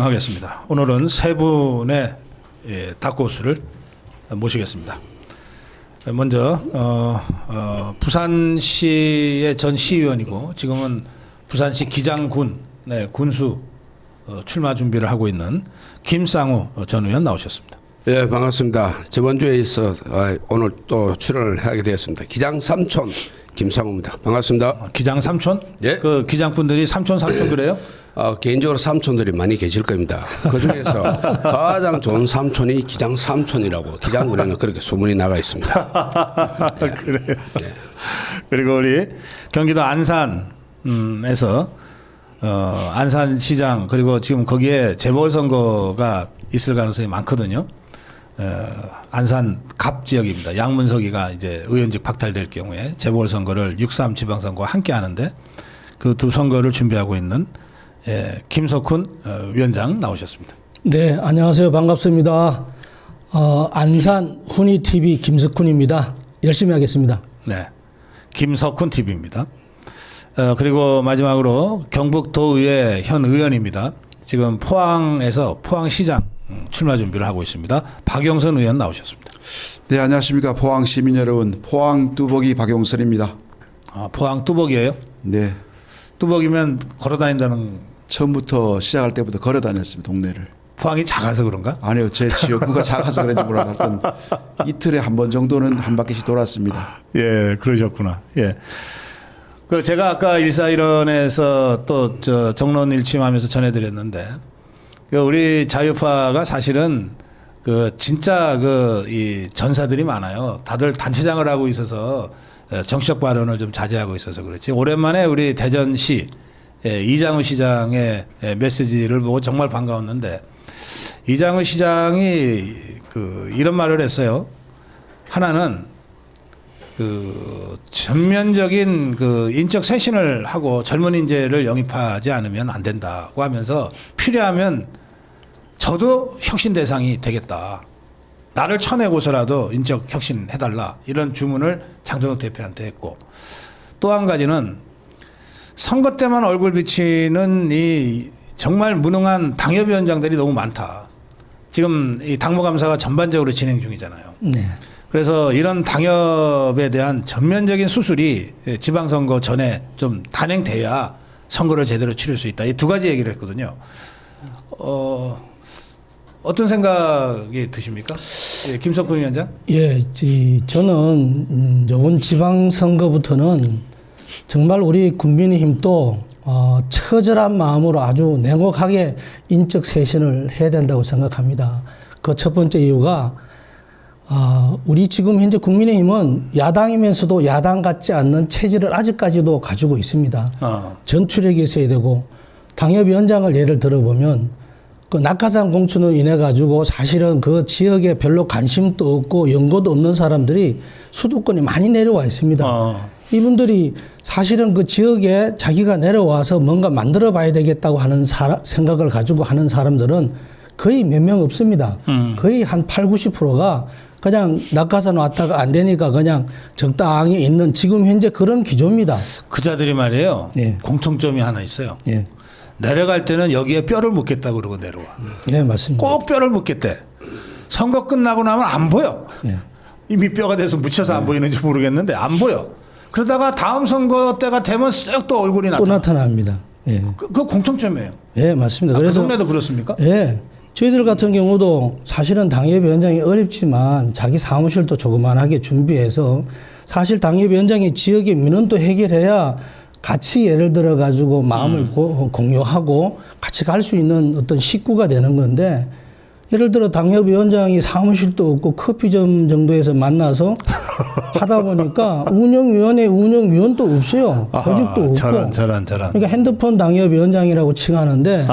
진행하겠습니다. 오늘은 세 분의 다크호스를 모시겠습니다. 먼저 부산시의 전 시의원이고 지금은 부산시 기장군 군수 출마 준비를 하고 있는 김상우 전 의원 나오셨습니다. 예, 반갑습니다. 저번 주에 있어 오늘 또 출연을 하게 되었습니다. 기장 삼촌 김상우입니다. 반갑습니다. 기장 삼촌? 예. 그 기장분들이 삼촌 그래요? 개인적으로 삼촌들이 많많이 계실 겁니다. 그 중에서 가장 좋은 삼촌이 기장 삼촌이라고 기장군에는 그렇게 소문이 나가 있습니다. 그래요. 네. 그리고 우리 경기도 안산에서 안산시장 그리고 지금 거기에 재보궐선거가 있을 가능성이 많거든요. 안산 갑 지역입니다. 양문석이가 이제 의원직 박탈될 경우에 재보궐선거를 6.3 지방선거와 함께 하는데 그 두 선거를 준비하고 있는 김석훈 위원장 나오셨습니다. 네, 안녕하세요. 반갑습니다. 안산 훈이TV 김석훈입니다. 열심히 하겠습니다. 네, 김석훈 TV입니다. 그리고 마지막으로 경북도의회 현 의원입니다. 지금 포항에서 포항시장 출마 준비를 하고 있습니다. 박용선 의원 나오셨습니다. 네, 안녕하십니까. 포항 시민 여러분, 포항 뚜벅이 박용선입니다. 포항 뚜벅이에요? 네. 뚜벅이면 걸어 다닌다는. 처음부터 시작할 때부터 걸어 다녔습니다, 동네를. 포항이 작아서 그런가? 아니요, 제 지역구가 작아서 그런지 몰라도 하여튼 이틀에 한 번 정도는 한 바퀴씩 돌았습니다. 예, 그러셨구나. 예. 그 제가 아까 141원에서 또 저 정론 일침하면서 전해드렸는데 그 우리 자유파가 사실은 그 진짜 그 이 전사들이 많아요. 다들 단체장을 하고 있어서 정치적 발언을 좀 자제하고 있어서 그렇지. 오랜만에 우리 대전시 이장우 시장의 메시지를 보고 정말 반가웠는데 이장우 시장이 그 이런 말을 했어요. 하나는 그 전면적인 그 인적 쇄신을 하고 젊은 인재를 영입하지 않으면 안 된다고 하면서 필요하면 저도 혁신 대상이 되겠다. 나를 쳐내고서라도 인적 혁신 해달라. 이런 주문을 장동혁 대표한테 했고 또 한 가지는 선거 때만 얼굴 비치는 이 정말 무능한 당협위원장들이 너무 많다. 지금 이 당무감사가 전반적으로 진행 중이잖아요. 네. 그래서 이런 당협에 대한 전면적인 수술이 지방선거 전에 좀 단행돼야 선거를 제대로 치를 수 있다. 이 두 가지 얘기를 했거든요. 어떤 생각이 드십니까? 예, 김석훈 위원장? 예, 저는 이번 지방선거부터는 정말 우리 국민의힘도 처절한 마음으로 아주 냉혹하게 인적 쇄신을 해야 된다고 생각합니다. 그 첫 번째 이유가 우리 지금 현재 국민의힘은 야당이면서도 야당 같지 않는 체질을 아직까지도 가지고 있습니다. 전투력이 있어야 되고 당협위원장을 예를 들어보면 그 낙하산 공천으로 인해 가지고 사실은 그 지역에 별로 관심도 없고 연고도 없는 사람들이 수도권에 많이 내려와 있습니다. 이분들이 사실은 그 지역에 자기가 내려와서 뭔가 만들어 봐야 되겠다고 하는 생각을 가지고 하는 사람들은 거의 몇 명 없습니다. 거의 한 80~90%가 그냥 낙하산 왔다가 안 되니까 그냥 적당히 있는 지금 현재 그런 기조입니다. 그자들이 말이에요. 예. 공통점이 하나 있어요. 예. 내려갈 때는 여기에 뼈를 묻겠다고 그러고 내려와. 예, 맞습니다. 꼭 뼈를 묻겠대. 선거 끝나고 나면 안 보여. 예. 이미 뼈가 돼서 묻혀서 안 보이는지 모르겠는데 안 보여. 그러다가 다음 선거 때가 되면 쓱 또 얼굴이 또 나타나. 나타납니다. 예. 그 공통점이에요. 예, 맞습니다. 그 그래서 동네도 그렇습니까? 예. 저희들 같은 경우도 사실은 당협위원장이 어렵지만 자기 사무실도 조그만하게 준비해서 사실 당협위원장이 지역의 민원도 해결해야 같이 예를 들어 가지고 마음을 공유하고 같이 갈 수 있는 어떤 식구가 되는 건데 예를 들어 당협위원장이 사무실도 없고 커피점 정도에서 만나서 하다 보니까 운영위원회 운영위원도 없어요. 조직도 없고. 저런. 그러니까 핸드폰 당협위원장이라고 칭하는데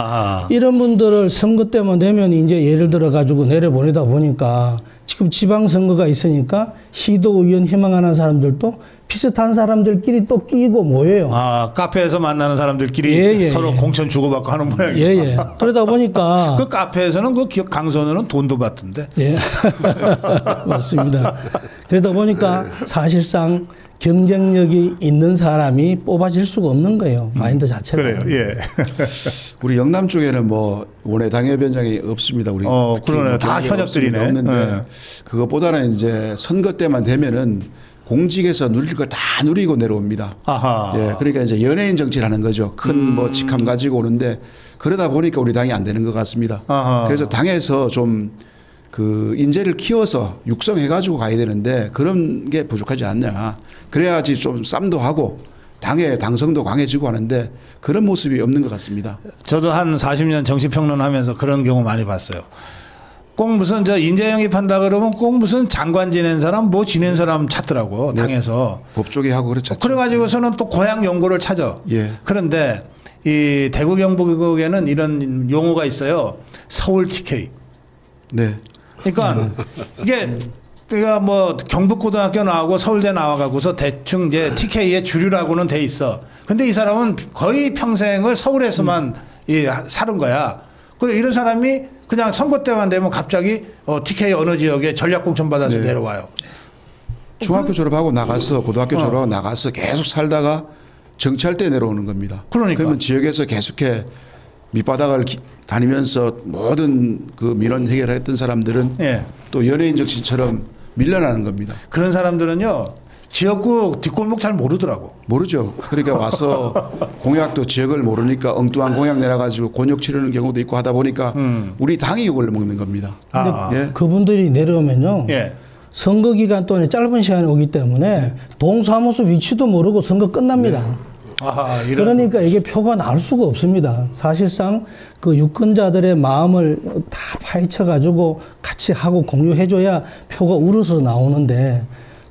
이런 분들을 선거 때만 되면 이제 예를 들어 가지고 내려보내다 보니까 지금 지방선거가 있으니까 시도의원 희망하는 사람들도 비슷한 사람들끼리 또 끼고 모여요. 카페에서 만나는 사람들끼리 서로 공천 주고받고 하는 모양이에요. 예. 그러다 보니까 그 카페에서는 그 강선우는 돈도 받던데. 예. 맞습니다. 그러다 보니까 사실상 경쟁력이 있는 사람이 뽑아질 수가 없는 거예요. 마인드 자체가. 그래요. 예. 우리 영남 쪽에는 뭐 원외 당협위원장이 없습니다. 우리 특히 그러네요. 뭐 다 경력이 현역들이네. 없는데 네. 그것보다는 이제 선거 때만 되면은 공직에서 누릴 걸 다 누리고 내려옵니다. 아하. 예, 그러니까 이제 연예인 정치를 하는 거죠. 큰 뭐 직함 가지고 오는데 그러다 보니까 우리 당이 안 되는 것 같습니다. 아하. 그래서 당에서 좀 그 인재를 키워서 육성해 가지고 가야 되는데 그런 게 부족하지 않냐. 그래야지 좀 쌈도 하고 당의 당성도 강해지고 하는데 그런 모습이 없는 것 같습니다. 저도 한 40년 정치평론하면서 그런 경우 많이 봤어요. 꼭 무슨 저 인재 영입한다 그러면 꼭 무슨 장관 지낸 사람 뭐 지낸 사람 찾더라고 당에서. 법조계 하고 그렇죠. 그래가지고서는 또 고향 연고를 찾아. 예. 그런데 이 대구 경북에는 이런 용어가 있어요. 서울 TK. 네. 그러니까 이게 내가 뭐 경북고등학교 나오고 서울대 나와가고서 대충 이제 TK의 주류라고는 돼 있어. 근데 이 사람은 거의 평생을 서울에서만 사는 거야. 그 이런 사람이 그냥 선거 때만 되면 갑자기 TK 어느 지역에 전략공천 받아서 네. 내려와요. 중학교 졸업하고 나가서 고등학교 졸업하고 나가서 계속 살다가 정치할 때 내려오는 겁니다. 그러니까. 그러면 지역에서 계속해 밑바닥을 다니면서 모든 그 민원 해결했던 사람들은 예. 또 연예인 정치처럼 밀려나는 겁니다. 그런 사람들은요 지역구 뒷골목 잘 모르더라고. 모르죠. 그러니까 와서 공약도 지역을 모르니까 엉뚱한 공약 내려가지고 곤욕 치르는 경우도 있고 하다 보니까 우리 당이 욕을 먹는 겁니다. 근데 아. 예. 그분들이 내려오면요. 예. 선거 기간 동안에 짧은 시간에 오기 때문에 동사무소 위치도 모르고 선거 끝납니다. 아하, 이런. 그러니까 이게 표가 나올 수가 없습니다. 사실상 그 유권자들의 마음을 다 파헤쳐 가지고 같이 하고 공유해줘야 표가 우러서 나오는데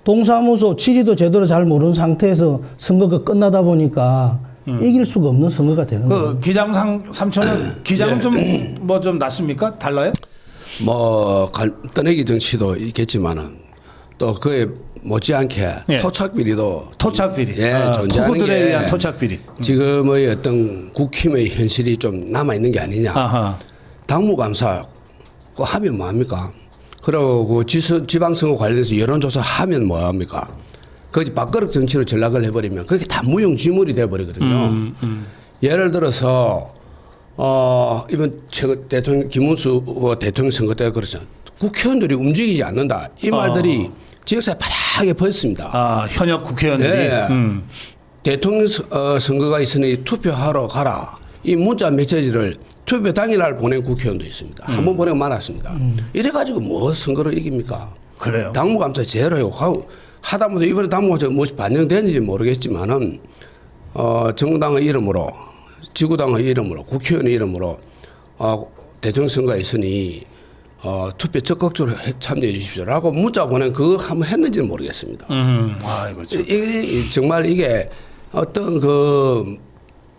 동사무소 지리도 제대로 잘 모르는 상태에서 선거가 끝나다 보니까 이길 수가 없는 선거가 되는 거예요. 그 기장 삼촌은 기장은 좀 뭐 좀 낫습니까? 달라요? 뭐 떠내기 정치도 있겠지만은 또 그에 못지않게 예. 토착 비리도 토착 비리. 예, 존재하는 후보들에 게 의한 토착 비리. 지금의 어떤 국힘의 현실이 좀 남아 있는 게 아니냐. 아하. 당무감사 그 하면 뭐합니까? 그리고 그 지방선거 관련해서 여론조사 하면 뭐합니까? 거기 밥그릇 정치로 전락을 해버리면 그게 다 무용지물이 돼버리거든요. 예를 들어서 이번 최근 대통령 김문수 대통령 선거 때 그렇죠. 국회의원들이 움직이지 않는다. 이 말들이 지역사회 바닥에 퍼졌습니다. 아 현역 국회의원들이. 예. 대통령 선거가 있으니 투표하러 가라. 이 문자 메시지를 투표 당일날 보낸 국회의원도 있습니다. 한 번 보내고 말았습니다. 이래가지고 뭐 선거를 이깁니까? 그래요. 당무감사 제로요. 하다못해 이번에 당무감사 무엇이 반영되는지 모르겠지만은 정당의 이름으로 지구당의 이름으로 국회의원의 이름으로 대통령 선거가 있으니 투표 적극적으로 참여해 주십시오라고 문자 보낸 그거 한번 했는지는 모르겠습니다. 아이고 참. 정말 이게 어떤 그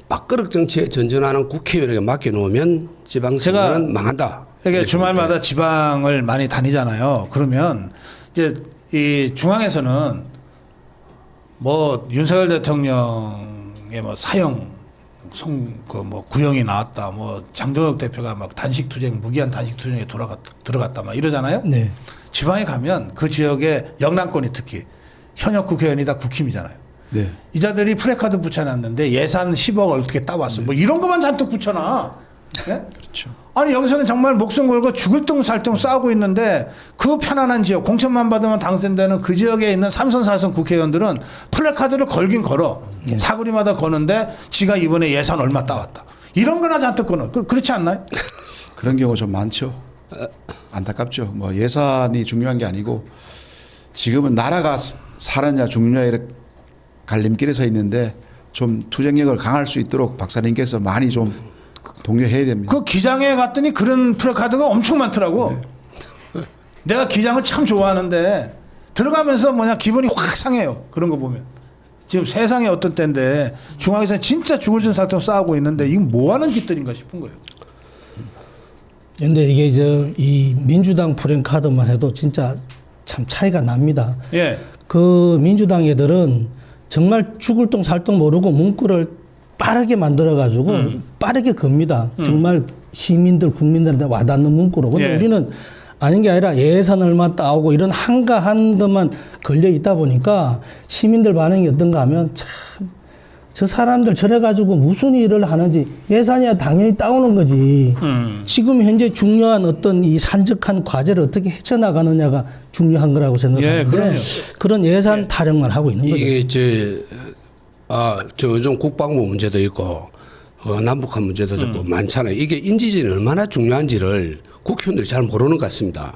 밥그릇 정치에 전전하는 국회의원에게 맡겨놓으면 지방선거는 망한다. 이게 주말마다 지방을 많이 다니잖아요. 그러면 이제 이 중앙에서는 뭐 윤석열 대통령의 뭐 사형 뭐 구형이 나왔다. 뭐 장동혁 대표가 막 단식투쟁 무기한 단식투쟁에 들어갔다 막 이러잖아요. 네. 지방에 가면 그 지역의 영남권이 특히 현역 국회의원이 다 국힘이잖아요. 네. 이 자들이 프레카드 붙여놨는데 예산 10억 어떻게 따왔어. 뭐 이런 것만 잔뜩 붙여놔. 네? 그렇죠. 아니 여기서는 정말 목숨 걸고 죽을 둥 살 둥 싸우고 있는데 그 편안한 지역 공천만 받으면 당선되는 그 지역에 있는 3선 4선 국회의원들은 플래카드를 걸긴 걸어. 사거리마다 거는데 지가 이번에 예산 얼마 따왔다. 이런 거나 잔뜩 거는 그렇지 않나요? 그런 경우 좀 많죠. 안타깝죠. 뭐 예산이 중요한 게 아니고 지금은 나라가 사느냐 죽느냐 이렇게 갈림길에 서 있는데 좀 투쟁력을 강할 수 있도록 박사님께서 많이 좀 독려해야 됩니다. 그 기장에 갔더니 그런 플래카드가 엄청 많더라고. 내가 기장을 참 좋아하는데 들어가면서 기분이 확 상해요. 그런 거 보면. 지금 세상에 어떤 때인데 중앙에서 진짜 죽을 줄 살짝 싸우고 있는데 이건 뭐 하는 짓들인가 싶은 거예요. 근데 이게 이 민주당 프랭카드만 해도 진짜 참 차이가 납니다. 예. 그 민주당 애들은 정말 죽을 똥 살 똥 모르고 문구를 빠르게 만들어가지고 빠르게 겁니다. 정말 시민들, 국민들한테 와닿는 문구로. 근데 예. 우리는 아닌 게 아니라 예산 얼마 따오고 이런 한가한 것만 걸려 있다 보니까 시민들 반응이 어떤가 하면 참 저 사람들 저래 가지고 무슨 일을 하는지 예산이야 당연히 따오는 거지. 지금 현재 중요한 어떤 이 산적한 과제를 어떻게 헤쳐나가느냐가 중요한 거라고 생각하는데 그럼요. 그런 예산 타령만 하고 있는 거죠. 이게 저 요즘 국방부 문제도 있고 남북한 문제도 있고 많잖아요. 이게 인지전이 얼마나 중요한지를 국회의원들이 잘 모르는 것 같습니다.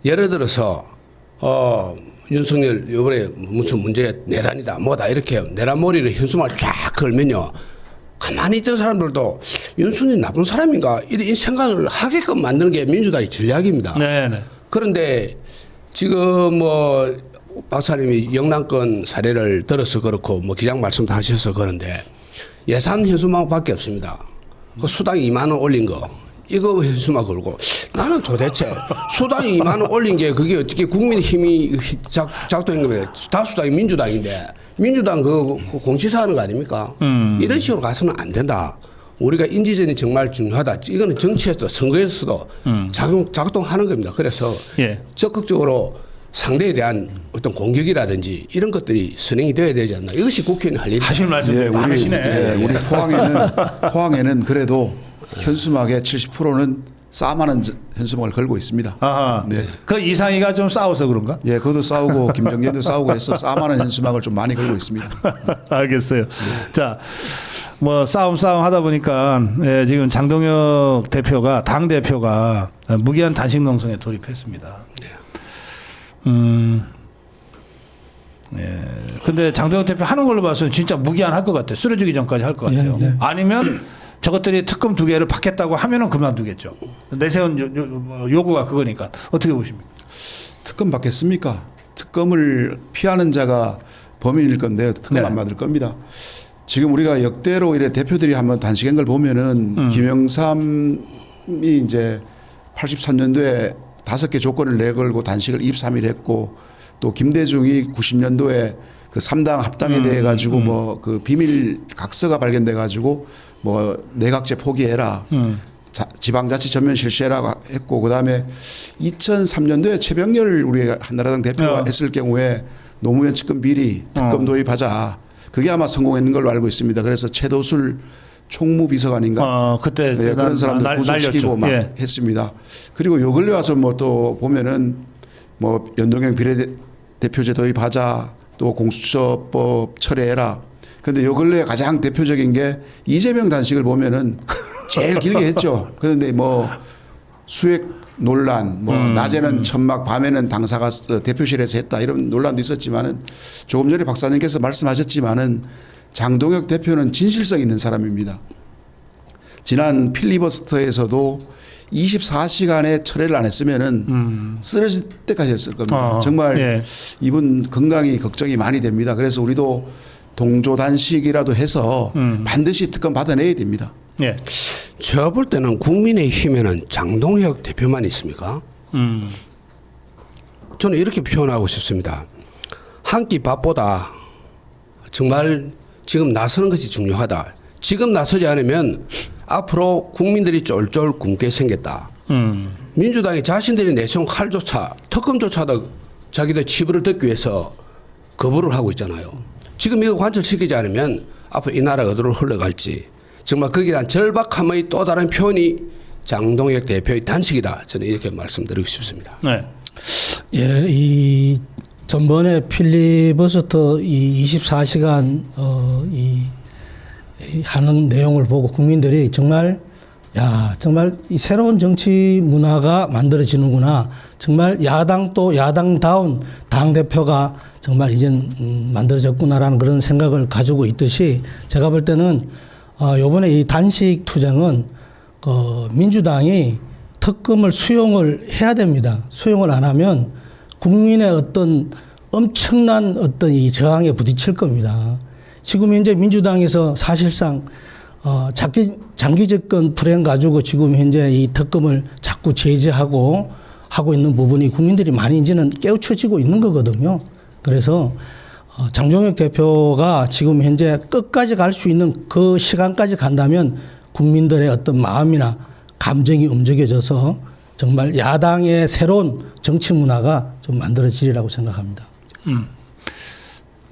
예를 들어서 윤석열 이번에 무슨 문제 내란이다 뭐다 이렇게 내란머리를 현수막을 쫙 걸면요. 가만히 있던 사람들도 윤석열이 나쁜 사람인가 이런 생각을 하게끔 만드는 게 민주당의 전략입니다. 네네. 그런데 지금 뭐 박사님이 영남권 사례를 들어서 그렇고 뭐 기장 말씀도 하셔서 그런데 예산 현수막밖에 없습니다. 그 수당 2만 원 올린 거 이거 현수막 걸고 나는 도대체 수당 2만 원 올린 게 그게 어떻게 국민힘이 작동한 거면 다수당이 민주당인데 민주당 그 공시사하는 거 아닙니까? 이런 식으로 가서는 안 된다. 우리가 인지전이 정말 중요하다. 이거는 정치에서도 선거에서도 작동하는 겁니다. 그래서 적극적으로 상대에 대한 어떤 공격이라든지 이런 것들이 선행이 되어야 되지 않나. 이것이 국회의원이 할 일입니다. 하실 말씀 많으시네. 우리 포항에는 그래도 현수막의 70%는 싸마는 현수막을 걸고 있습니다. 아하. 네. 그 이상희가 좀 싸워서 그런가? 예, 그것도 싸우고 김정재도 싸우고 해서 싸마는 현수막을 좀 많이 걸고 있습니다. 알겠어요. 자, 뭐 싸움 하다 보니까 지금 장동혁 대표가 당 대표가 무기한 단식 농성에 돌입했습니다. 근데 장동혁 대표 하는 걸로 봐서는 진짜 무기한 할 것 같아요. 쓰러지기 전까지 할 것 같아요. 아니면 저것들이 특검 2개를 받겠다고 하면은 그만두겠죠. 내세운 요구가 그거니까 어떻게 보십니까? 특검 받겠습니까? 특검을 피하는 자가 범인일 건데 특검 안 받을 겁니다. 지금 우리가 역대로 이래 대표들이 한번 단식한 걸 보면은 김영삼이 이제 83년도에 5개 조건을 내걸고 단식을 23일 했고 또 김대중이 90년도에 그 3당 합당에 대해 가지고 뭐 그 비밀 각서가 발견돼 가지고 뭐 내각제 포기해라. 지방자치 전면 실시해라 했고 그다음에 2003년도에 최병렬 우리 한나라당 대표가 했을 경우에 노무현 측근 비리 특검 도입하자. 그게 아마 성공했는 걸로 알고 있습니다. 그래서 최도술 총무비서관인가 그때 그런 사람들 구속시키고 막 했습니다. 그리고 요 근래 와서 뭐 또 보면은 뭐 연동형 비례대표제 도입하자 또 공수처법 철회해라. 근데 요 근래 가장 대표적인 게 이재명 단식을 보면은 제일 길게 했죠. 그런데 뭐 수액 논란, 뭐 낮에는 천막, 밤에는 당사가 대표실에서 했다 이런 논란도 있었지만은 조금 전에 박사님께서 말씀하셨지만은 장동혁 대표는 진실성 있는 사람입니다. 지난 필리버스터에서도 24시간에 철회를 안 했으면은 쓰러질 때까지 했을 겁니다. 정말 이분 건강이 걱정이 많이 됩니다. 그래서 우리도 동조 단식이라도 해서 반드시 특검 받아내야 됩니다. 제가 볼 때는 국민의힘에는 장동혁 대표만 있습니까? 저는 이렇게 표현하고 싶습니다. 한 끼 밥보다 정말 지금 나서는 것이 중요하다. 지금 나서지 않으면 앞으로 국민들이 쫄쫄 굶게 생겼다. 민주당이 자신들이 내세운 칼조차 특검조차도 자기들 치부를 듣기 위해서 거부를 하고 있잖아요. 지금 이거 관철시키지 않으면 앞으로 이 나라가 어디로 흘러갈지 정말 거기에 대한 절박함의 또 다른 표현이 장동혁 대표의 단식이다. 저는 이렇게 말씀드리고 싶습니다. 이 전번에 필리버스터 이 24시간 이 하는 내용을 보고 국민들이 정말 정말 이 새로운 정치 문화가 만들어지는구나. 정말 야당도 야당다운 당대표가 정말 이젠 만들어졌구나라는 그런 생각을 가지고 있듯이 제가 볼 때는 요번에 이 단식 투쟁은 민주당이 특검을 수용을 해야 됩니다. 수용을 안 하면 국민의 어떤 엄청난 어떤 이 저항에 부딪힐 겁니다. 지금 현재 민주당에서 사실상 장기 집권 불행 가지고 지금 현재 이 특검을 자꾸 제재하고 하고 있는 부분이 국민들이 많이 이제는 깨우쳐지고 있는 거거든요. 그래서 장동혁 대표가 지금 현재 끝까지 갈 수 있는 그 시간까지 간다면 국민들의 어떤 마음이나 감정이 움직여져서 정말 야당의 새로운 정치 문화가 좀 만들어지리라고 생각합니다.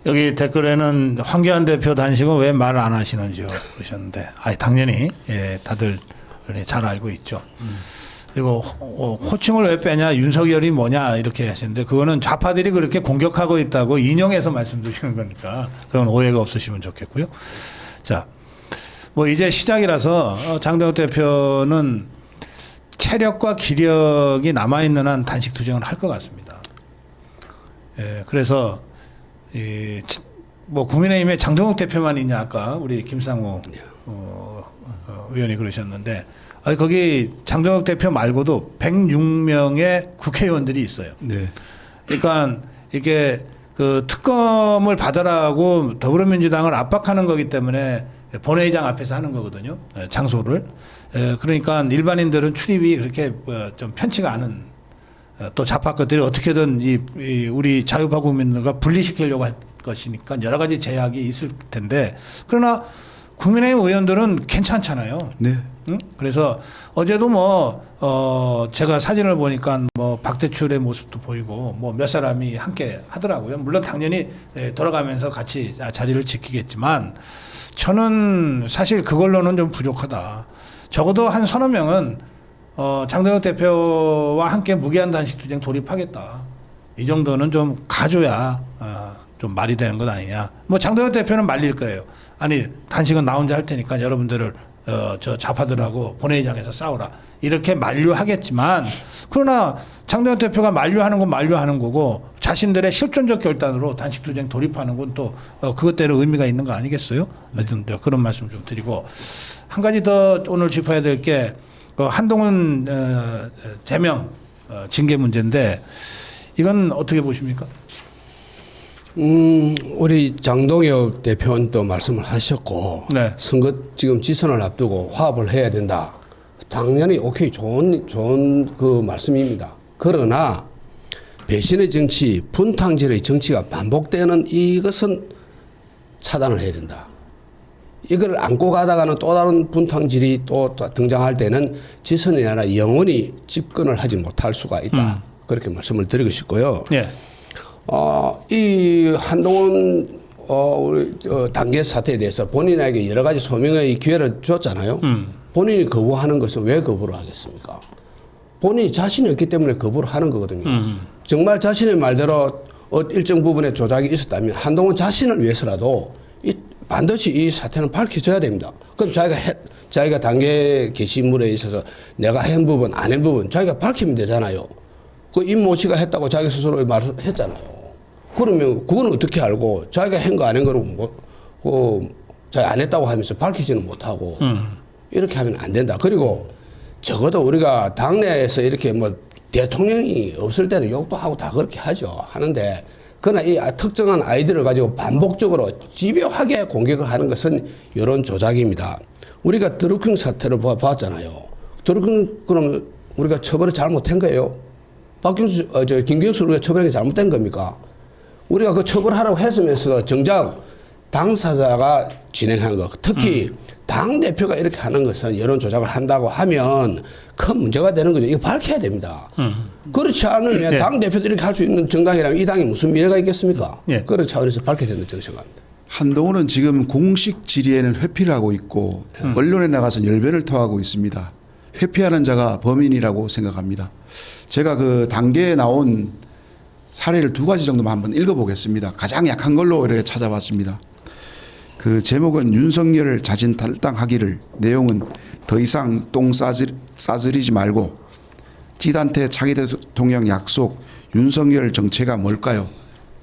여기 댓글에는 황교안 대표 단식은 왜 말 안 하시는지요 그러셨는데, 당연히 예, 다들 잘 알고 있죠. 그리고 호칭을 왜 빼냐, 윤석열이 뭐냐 이렇게 하시는데, 그거는 좌파들이 그렇게 공격하고 있다고 인용해서 말씀 주시는 거니까 그런 오해가 없으시면 좋겠고요. 자, 뭐 이제 시작이라서 장동혁 대표는 체력과 기력이 남아 있는 한 단식 투쟁을 할 것 같습니다. 예, 그래서 뭐 국민의힘에 장동혁 대표만 있냐, 아까 우리 김상우 의원이 그러셨는데, 거기 장동혁 대표 말고도 106명의 국회의원들이 있어요. 네. 그러니까 이게 그 특검을 받아라고 더불어민주당을 압박하는 거기 때문에 본회의장 앞에서 하는 거거든요. 장소를. 그러니까 일반인들은 출입이 그렇게 좀 편치가 않은, 또 좌파 것들이 어떻게든 이 우리 자유파 국민들과 분리시키려고 할 것이니까 여러 가지 제약이 있을 텐데, 그러나 국민의힘 의원들은 괜찮잖아요. 네. 응? 그래서 어제도 제가 사진을 보니까 박대출의 모습도 보이고 몇 사람이 함께 하더라고요. 물론 당연히 돌아가면서 같이 자리를 지키겠지만, 저는 사실 그걸로는 좀 부족하다. 적어도 한 서너 명은 장동혁 대표와 함께 무기한 단식 투쟁 돌입하겠다. 이 정도는 좀 가져야 좀 말이 되는 것 아니냐. 장동혁 대표는 말릴 거예요. 아니, 단식은 나 혼자 할 테니까 여러분들을 저 좌파들하고 본회의장에서 싸우라, 이렇게 만류하겠지만, 그러나 장동혁 대표가 만류하는 건 만류하는 거고, 자신들의 실존적 결단으로 단식 투쟁 돌입하는 건 또 그것대로 의미가 있는 거 아니겠어요? 하여튼 그런 말씀 좀 드리고, 한 가지 더 오늘 짚어야 될 게 한동훈 제명 징계 문제인데, 이건 어떻게 보십니까? 우리 장동혁 대표는 또 말씀을 하셨고, 네. 선거 지금 지선을 앞두고 화합을 해야 된다. 당연히 오케이, 좋은 그 말씀입니다. 그러나 배신의 정치, 분탕질의 정치가 반복되는 이것은 차단을 해야 된다. 이걸 안고 가다가는 또 다른 분탕질이 또 등장할 때는 지선이 아니라 영원히 집권을 하지 못할 수가 있다. 그렇게 말씀을 드리고 싶고요. 예. 이 한동훈 우리 단계 사태에 대해서 본인에게 여러 가지 소명의 기회를 줬잖아요. 본인이 거부하는 것은 왜 거부를 하겠습니까? 본인이 자신이 없기 때문에 거부를 하는 거거든요. 정말 자신의 말대로 일정 부분의 조작이 있었다면 한동훈 자신을 위해서라도 반드시 이 사태는 밝혀져야 됩니다. 그럼 자기가 단계 게시물에 있어서 내가 한 부분, 안 한 부분 자기가 밝히면 되잖아요. 그 임모 씨가 했다고 자기 스스로 말을 했잖아요. 그러면 그건 어떻게 알고 자기가 한 거 안 한 거로 자기 안 했다고 하면서 밝히지는 못하고 이렇게 하면 안 된다. 그리고 적어도 우리가 당내에서 이렇게 대통령이 없을 때는 욕도 하고 다 그렇게 하는데, 그러나 이 특정한 아이디어를 가지고 반복적으로 집요하게 공격을 하는 것은 여론 조작입니다. 우리가 드루킹 사태를 봤잖아요. 드루킹, 그러면 우리가 처벌을 잘못한 거예요? 김경수 우리가 처벌한 게 잘못된 겁니까? 우리가 그 처벌하라고 했으면서 정작 당사자가 진행한 거, 특히 당대표가 이렇게 하는 것은 여론 조작을 한다고 하면 큰 문제가 되는 거죠. 이거 밝혀야 됩니다. 그렇지 않으면 예. 당대표도 이렇게 할 수 있는 정당이라면 이 당이 무슨 미래가 있겠습니까? 예. 그런 차원에서 밝혀야 된다고 저는 생각합니다. 한동훈은 지금 공식 질의에는 회피를 하고 있고 언론에 나가서 열변을 토하고 있습니다. 회피하는 자가 범인이라고 생각합니다. 제가 그 단계에 나온 사례를 두 가지 정도만 한번 읽어보겠습니다. 가장 약한 걸로 이렇게 찾아봤습니다. 그 제목은 윤석열 자진 탈당하기를, 내용은 더 이상 똥 싸지르지 말고, 찌단태 차기 대통령 약속, 윤석열 정체가 뭘까요?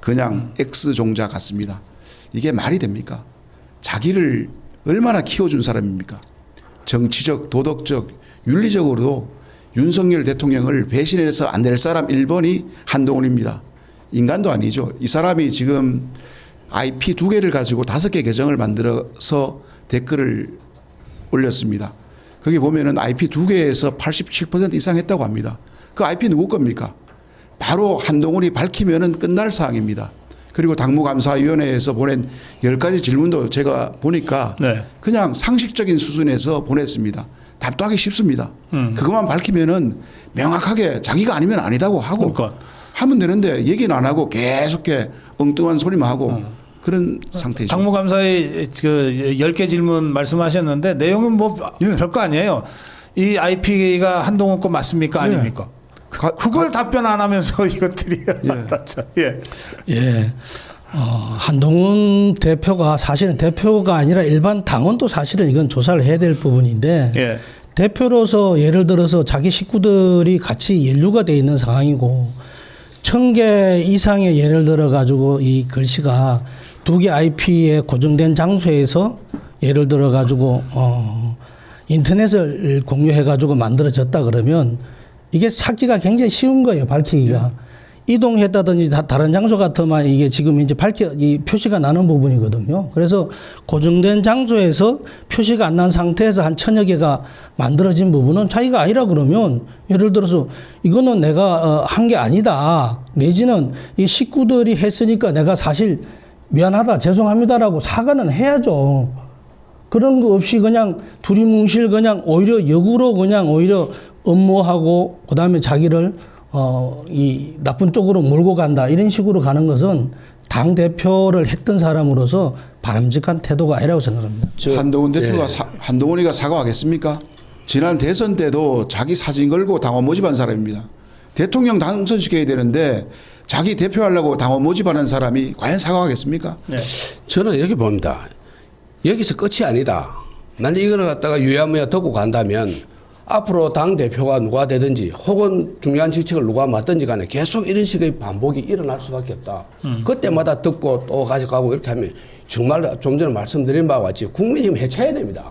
그냥 X종자 같습니다. 이게 말이 됩니까? 자기를 얼마나 키워준 사람입니까? 정치적, 도덕적, 윤리적으로도 윤석열 대통령을 배신해서 안 될 사람 1번이 한동훈입니다. 인간도 아니죠. 이 사람이 지금 IP 2개를 가지고 5개 계정을 만들어서 댓글을 올렸습니다. 거기 보면은 IP 2개에서 87% 이상 했다고 합니다. 그 IP 누구 겁니까? 바로 한동훈이 밝히면은 끝날 사항입니다. 그리고 당무감사위원회에서 보낸 10가지 질문도 제가 보니까 네. 그냥 상식적인 수준에서 보냈습니다. 답도하기 쉽습니다. 그것만 밝히면은 명확하게 자기가 아니면 아니다고 하고 그러니까. 하면 되는데 얘기는 안 하고 계속 엉뚱한 소리만 하고 그런 상태죠. 당무감사의 그 10개 질문 말씀하셨는데 내용은 뭐 예. 별거 아니에요. 이 IP가 한동훈 거 맞습니까? 예. 아닙니까? 그걸 답변 안 하면서 이것들이 맞죠. 예. 예. 한동훈 대표가 사실은 대표가 아니라 일반 당원도 사실은 이건 조사를 해야 될 부분인데 예. 대표로서 예를 들어서 자기 식구들이 같이 연루가 돼 있는 상황이고 1000개 이상의 예를 들어 가지고 이 글씨가 2개 IP에 고정된 장소에서 예를 들어 가지고 인터넷을 공유해 가지고 만들어졌다 그러면 이게 찾기가 굉장히 쉬운 거예요, 밝히기가. 이동했다든지 다른 장소 같으면 이게 지금 이제 이 표시가 나는 부분이거든요. 그래서 고정된 장소에서 표시가 안 난 상태에서 한 1000여 개가 만들어진 부분은 자기가 아니라 그러면 예를 들어서 이거는 내가 한 게 아니다. 내지는 이 식구들이 했으니까 내가 사실 미안하다, 죄송합니다라고 사과는 해야죠. 그런 거 없이 그냥 두리뭉실 그냥 오히려 역으로 그냥 오히려 업무하고 그다음에 자기를 이 나쁜 쪽으로 몰고 간다 이런 식으로 가는 것은 당 대표를 했던 사람으로서 바람직한 태도가 아니라고 생각합니다. 한동훈 대표가 한동훈이가 사과하겠습니까? 지난 대선 때도 자기 사진 걸고 당원 모집한 사람입니다. 대통령 당선시켜야 되는데 자기 대표하려고 당원 모집하는 사람이 과연 사과하겠습니까? 네. 저는 이렇게 봅니다. 여기서 끝이 아니다. 만약 이걸 갖다가 유야무야 덮고 간다면 앞으로 당 대표가 누가 되든지 혹은 중요한 직책을 누가 맡든지 간에 계속 이런 식의 반복이 일어날 수밖에 없다. 그때마다 듣고 또 가져가고 이렇게 하면 정말 좀 전에 말씀드린 바와 같이 국민이 해쳐야 됩니다.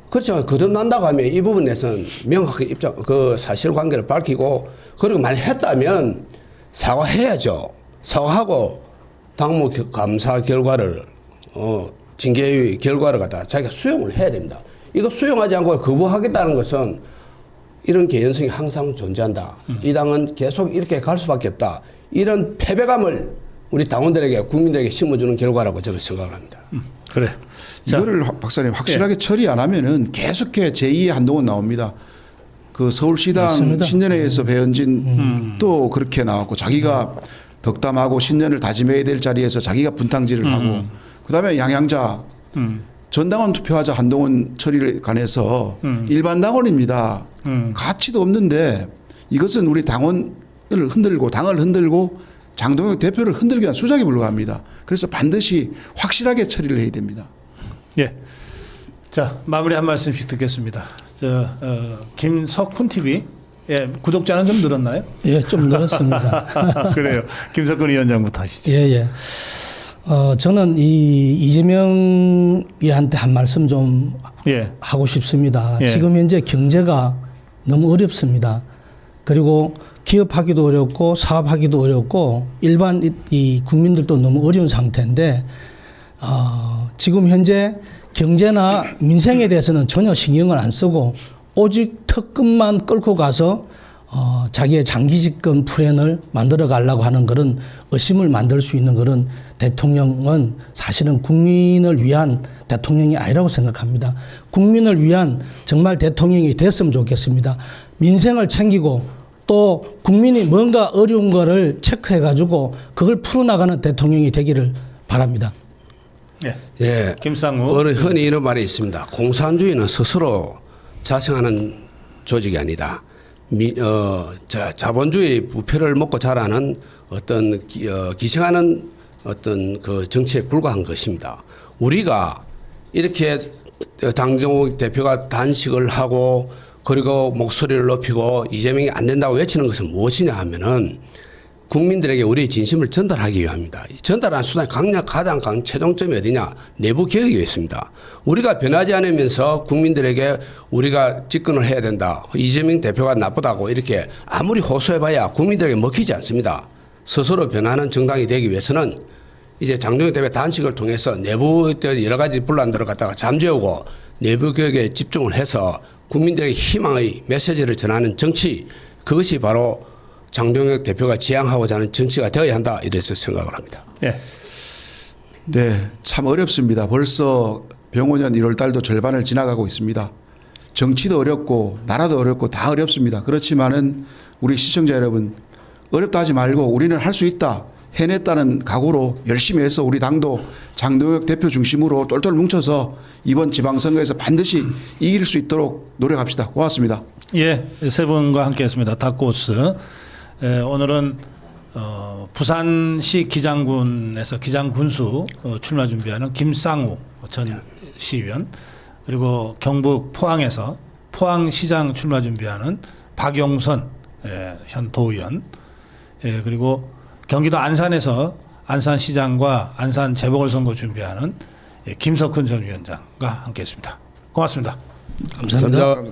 그렇지만 거듭난다고 하면 이 부분에서는 명확하게 그 사실관계를 밝히고 그리고 만약 했다면 사과해야죠. 사과하고 당무 감사 결과를 징계의 결과를 갖다 자기가 수용을 해야 됩니다. 이거 수용하지 않고 거부하겠다는 것은 이런 개연성이 항상 존재한다. 이 당은 계속 이렇게 갈 수밖에 없다. 이런 패배감을 우리 당원들에게 국민들에게 심어주는 결과라고 저는 생각을 합니다. 그래. 자, 이거를 박사님 확실하게 처리 안 하면은 계속해 제2의 한동훈 나옵니다. 그 서울시당 맞습니다. 신년회에서 배현진 또 그렇게 나왔고 자기가 덕담하고 신년을 다짐해야 될 자리에서 자기가 분탕질을 하고 그다음에 양양자 전당원 투표하자 한동훈 처리를 관해서 일반 당원입니다. 가치도 없는데 이것은 우리 당원을 흔들고 당을 흔들고 장동혁 대표를 흔들기 위한 수작에 불과합니다. 그래서 반드시 확실하게 처리를 해야 됩니다. 예. 자, 마무리 한 말씀씩 듣겠습니다. 김석훈 TV. 예, 구독자는 좀 늘었나요? 예, 좀 늘었습니다. 그래요. 김석훈 위원장부터 하시죠. 예, 예. 저는 이재명이한테 한 말씀 좀 예. 하고 싶습니다. 예. 지금 현재 경제가 너무 어렵습니다. 그리고 기업하기도 어렵고 사업하기도 어렵고 일반 이 국민들도 너무 어려운 상태인데 지금 현재 경제나 민생에 대해서는 전혀 신경을 안 쓰고 오직 특급만 끌고 가서 자기의 장기 집권 플랜을 만들어 가려고 하는 그런 의심을 만들 수 있는 그런 대통령은 사실은 국민을 위한 대통령이 아니라고 생각합니다. 국민을 위한 정말 대통령이 됐으면 좋겠습니다. 민생을 챙기고 또 국민이 뭔가 어려운 거를 체크해 가지고 그걸 풀어나가는 대통령이 되기를 바랍니다. 예. 예. 김상우. 흔히 이런 말이 있습니다. 공산주의는 스스로 자생하는 조직이 아니다. 자본주의 부패를 먹고 자라는 어떤 기생하는 어떤 그 정치에 불과한 것입니다. 우리가 이렇게 장동혁 대표가 단식을 하고 그리고 목소리를 높이고 이재명이 안 된다고 외치는 것은 무엇이냐 하면은 국민들에게 우리의 진심을 전달하기 위함입니다. 전달하는 수단이 가장 최종점이 어디냐? 내부 개혁이 있습니다. 우리가 변하지 않으면서 국민들에게 우리가 집권을 해야 된다. 이재명 대표가 나쁘다고 이렇게 아무리 호소해봐야 국민들에게 먹히지 않습니다. 스스로 변하는 정당이 되기 위해서는 이제 장동혁 대표 단식을 통해서 내부 여러 가지 분란들을 갖다가 잠재우고 내부 개혁에 집중을 해서 국민들에게 희망의 메시지를 전하는 정치, 그것이 바로 장동혁 대표가 지향하고자 하는 정치가 되어야 한다, 이래서 생각을 합니다. 예. 네, 참 어렵습니다. 벌써 병원년 1월 달도 절반을 지나가고 있습니다. 정치도 어렵고 나라도 어렵고 다 어렵습니다. 그렇지만은 우리 시청자 여러분 어렵다 하지 말고 우리는 할 수 있다. 해냈다는 각오로 열심히 해서 우리 당도 장동혁 대표 중심으로 똘똘 뭉쳐서 이번 지방선거에서 반드시 이길 수 있도록 노력합시다. 고맙습니다. 예, 세 분과 함께했습니다. 닥코스. 오늘은 부산시 기장군에서 기장군수 출마 준비하는 김상우 전 시의원, 그리고 경북 포항에서 포항시장 출마 준비하는 박용선 현 도의원, 그리고 경기도 안산에서 안산시장과 안산 재보궐선거 준비하는 김석훈 전 위원장과 함께했습니다. 고맙습니다. 감사합니다.